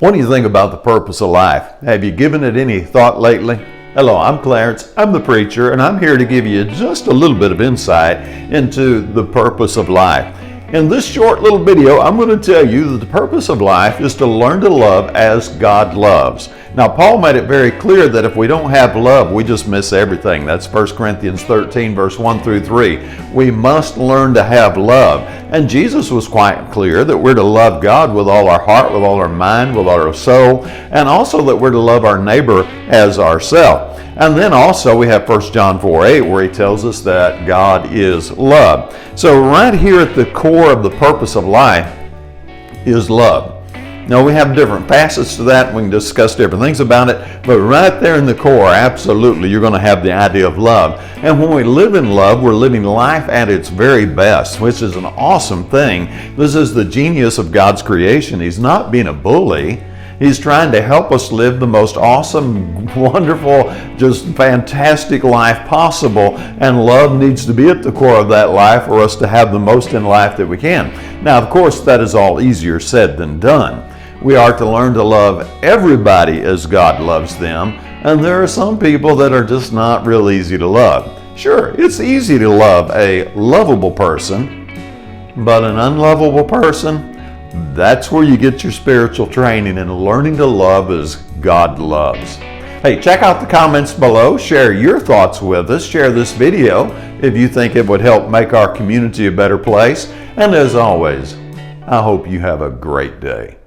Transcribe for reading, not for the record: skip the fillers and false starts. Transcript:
What do you think about the purpose of life? Have you given it any thought lately? Hello, I'm Clarence. I'm the preacher, and I'm here to give you just a little bit of insight into the purpose of life. In this short little video, I'm going to tell you that the purpose of life is to learn to love as God loves. Now, Paul made it very clear that if we don't have love, we just miss everything. That's 1 Corinthians 13, verse 1 through 3. We must learn to have love. And Jesus was quite clear that we're to love God with all our heart, with all our mind, with all our soul, and also that we're to love our neighbor as ourselves. And then also we have 1 John 4:8 where he tells us that God is love. So right here at the core of the purpose of life is love. Now we have different facets to that. We can discuss different things about it, but right there in the core, absolutely, you're going to have the idea of love. And when we live in love, we're living life at its very best, which is an awesome thing. This is the genius of God's creation. He's not being a bully. He's trying to help us live the most awesome, wonderful, just fantastic life possible, and love needs to be at the core of that life for us to have the most in life that we can. Now, of course, that is all easier said than done. We are to learn to love everybody as God loves them, and there are some people that are just not real easy to love. Sure, it's easy to love a lovable person, but an unlovable person, that's where you get your spiritual training in learning to love as God loves. Hey, check out the comments below. Share your thoughts with us. Share this video if you think it would help make our community a better place. And as always, I hope you have a great day.